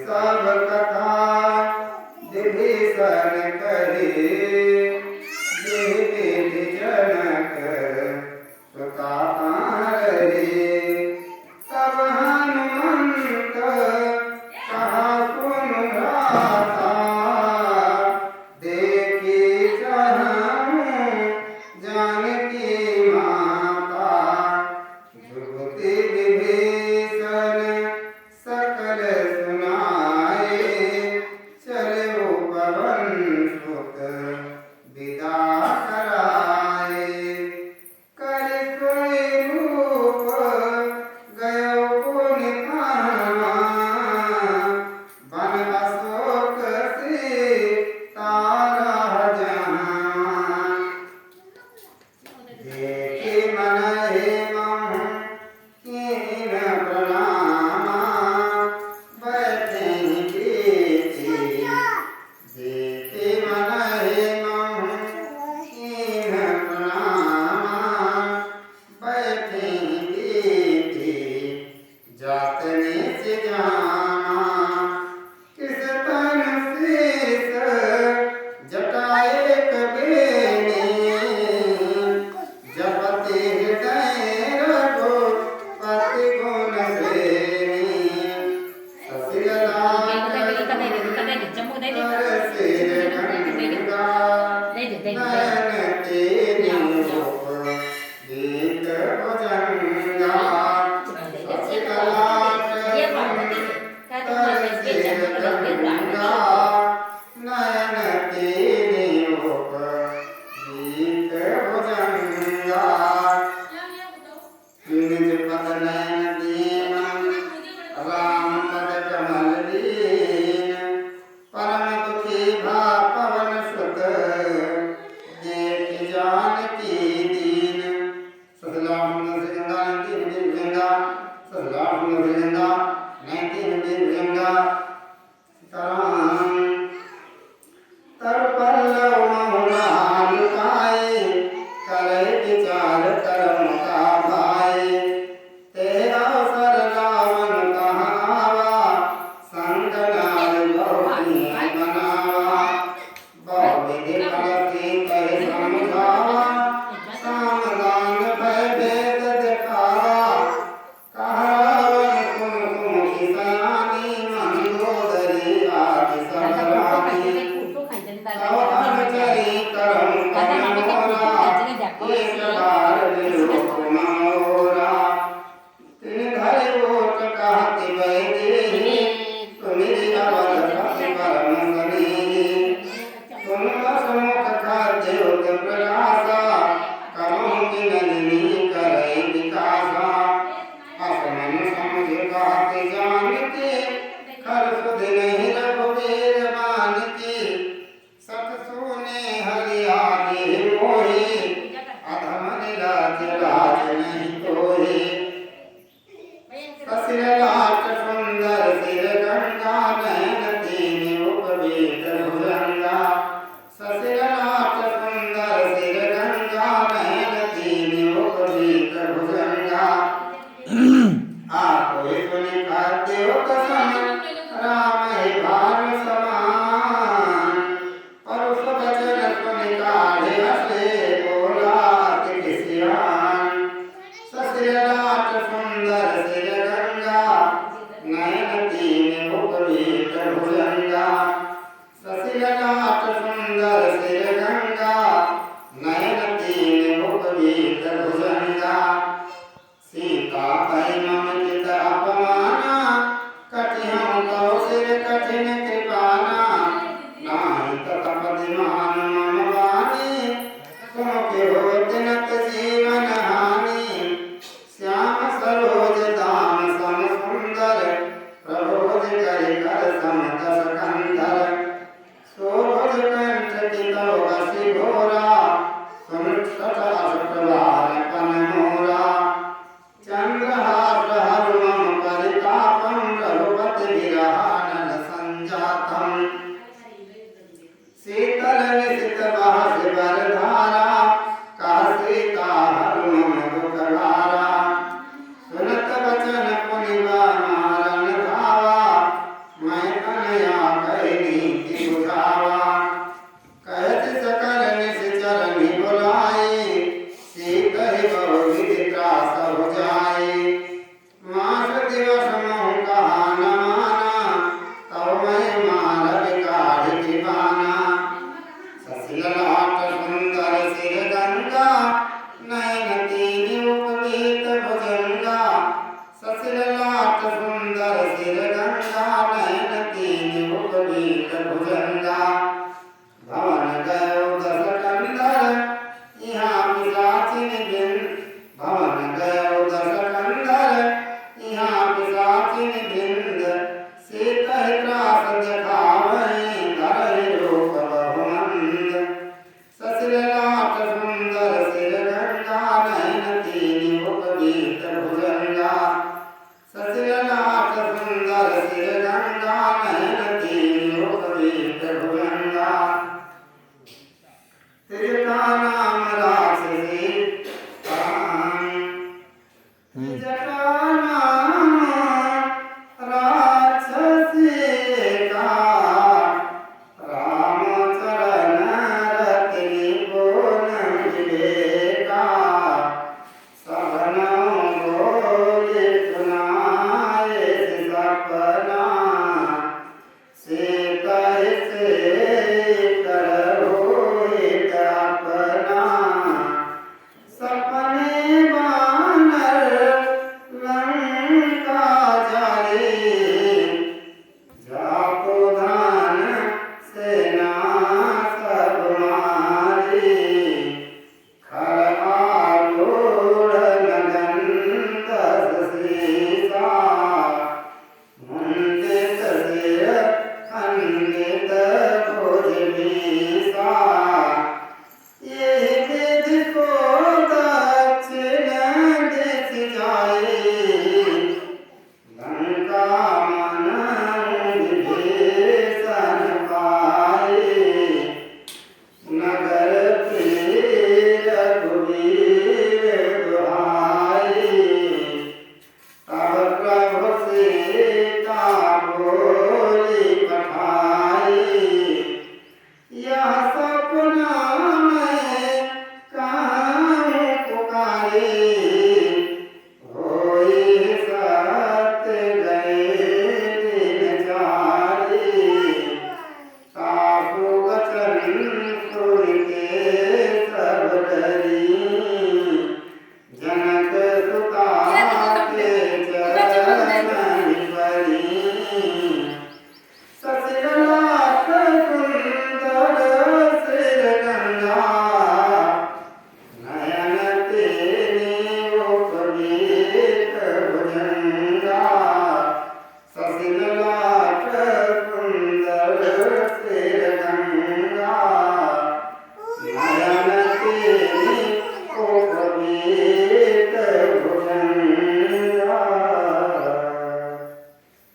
सब कथा विभीषण कहे देहि जनक सुता रे तब हनुमंत कहा सुन भ्राता देखी चाहूं जानकी माता जुगति विभीषण सकल सुनाए चले पवन सुत विदा कराए कर सोई रूप गयो पुन कहाँ बन अशोक से तारा जहाँ देखे मन हेमं कीन प्रणामा बैठे प्रीति देखे मन हेमं कीन प्रणामा बैठे प्रीति जातने से जामा किस तन शीस जटाए कबीने जपते हृदय रघुपति गुण श्रेणी ससिलाट कर सिर गंगा नयन तेरी रूप गीत भुजंगा ससिलाट कर सिर गंगा नयन तेरी रूप गीत भुजंगा निज पद नयन दीन राम पद कमल दीन परम दुखी भा पवन सुत देख जानकी दीन सतलाम गंगा नंदी गंगा सतलाम गंगा नंदी गंगा सीताराम तर पल्लव महुला लुकाए करे विचार कर्म का भाई तेरा अवसर रावण कहाँ आवा संग नार बहुनी बनावा बहुविधि फलती कहे समझावा सामदान भय भेद दिखावा कहा रावण तुम की सयानी मंदोदरी आदि सब रानी चरी करम कमोरा एक बार विरूप मोरा तिन धरि ओट कहति वैदेही सुमिरि अवध पति परम सनीही तुम बसमुख खाद्य उत प्रकाशा करम की नलिनी करे विकासा असमन समझ कहति जानकी खर सुध नहीं रघुवीर मानकी सत सुने हरियाली मोही अधम निराज लाज नहीं कोई ससिलाट सुंदर सिर गंगा नयन तीन उपवीत भुजंगा ससिलाट सुंदर सिर गंगा नयन तीन उपवीत भुजंगा आपो सुनि खाद्य कसम राम ही भान समान परुष वचन सुनि काढ़े हसे बोला अति सियान ससिलाट सुंदर सिर गंगा नयन तीन उपवीत भुजंगा ससिलाट सुंदर सिर गंगा नयन तीन उपवीत भुजंगा सीता पै मम चित अपमाना कठिन कौशिर कठिन कृपाना नाहि तपदिमान मम वाणी तुम के होत नत जीवन हानि श्याम सरोज दाम सम सुंदर प्रभोज करि कर सम दस कंधर सोरोज कंठ कितो बसि घोरा सुन सठा सुप्रभान पन मोरा चंद्रहास हरु मम परितापं रघुपति विरहानन संजातं शीतल निशित बास बरधारा का सीता हरु मम दुख हारा सुनत वचन पुनि मारन धावा मैं उपवीत भुजंगा भवन गयो दस कंधर यहाँ पिशाचिन भिंद भवन गयो दस कंधर यहाँ पिशाचिन भिंद सीतहि त्रास देखावै धरहि रूप बहुमंद ससिरलाट सुंदर सिर गंगा नयन तीन उपवीत भुजंगा ससिरलाट सुंदर सिर गंगा नयन तीन उपवीत भुजंगा तिरका नाम राक्षसी जटा नाम राक्षसी का रामचरण रत्नि बोल विवेका सबनों बोले सुनाए सपना से कैसे करो एक अपना सपने बानर लंका जाए जाको धान सेना सब मारी खर आरूढ़ नगन दस सीसा मुंडित सिर खंडित भुज बीसा यही विधि को दक्षिण दिख जाए लंका मन विभीषण पाए नगर प्रिय रघुवीर दुहाई तब प्रभु सीता बोली पठाई यह सपना में कहाँ पुकारे होई सत्य गए दिन चारे सासु वचन सुन के सब डरी जनक सुता के चरण परी ससिरलाट सुंदर सिर गंगा नयन तेने उपवीत भुजंगा ससिरलाट सुंदर सिर गंगा नयन तेने उपवीत भुजंगा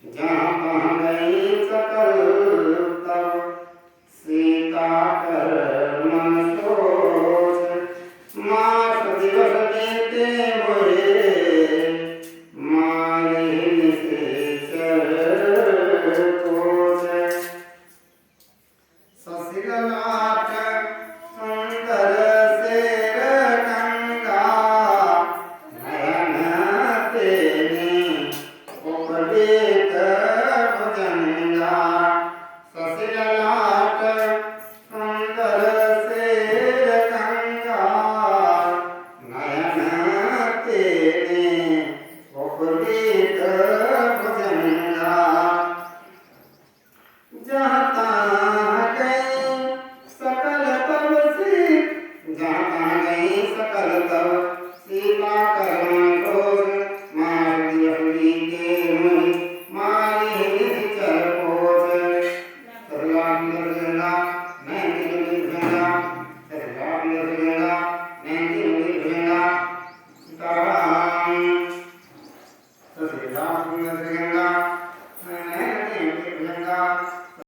जहाँ तहाँ गई सकल तब सीता कर मन सोच मास दिवस बीते मोहे मारे निशाचर कोच ससिरलाट सुंदर सिर गंगा नयन तेने उपवीत भुजंगा ससिरलाट सुंदर सिर गंगा नयन तेने उपवीत भुजंगा जहाँ तहाँ गई सकल तब जहाँ तहाँ गई सकल तब सीता करम क्रोध मार दियली के मुनि मारी निश्चर पोष सरलाम नरगंगा नैनी मुनि भुजंगा सरलाम नरगंगा नैनी मुनि भुजंगा सीताराम ससिरलाम नरगंगा नैनी मुनि भुजंगा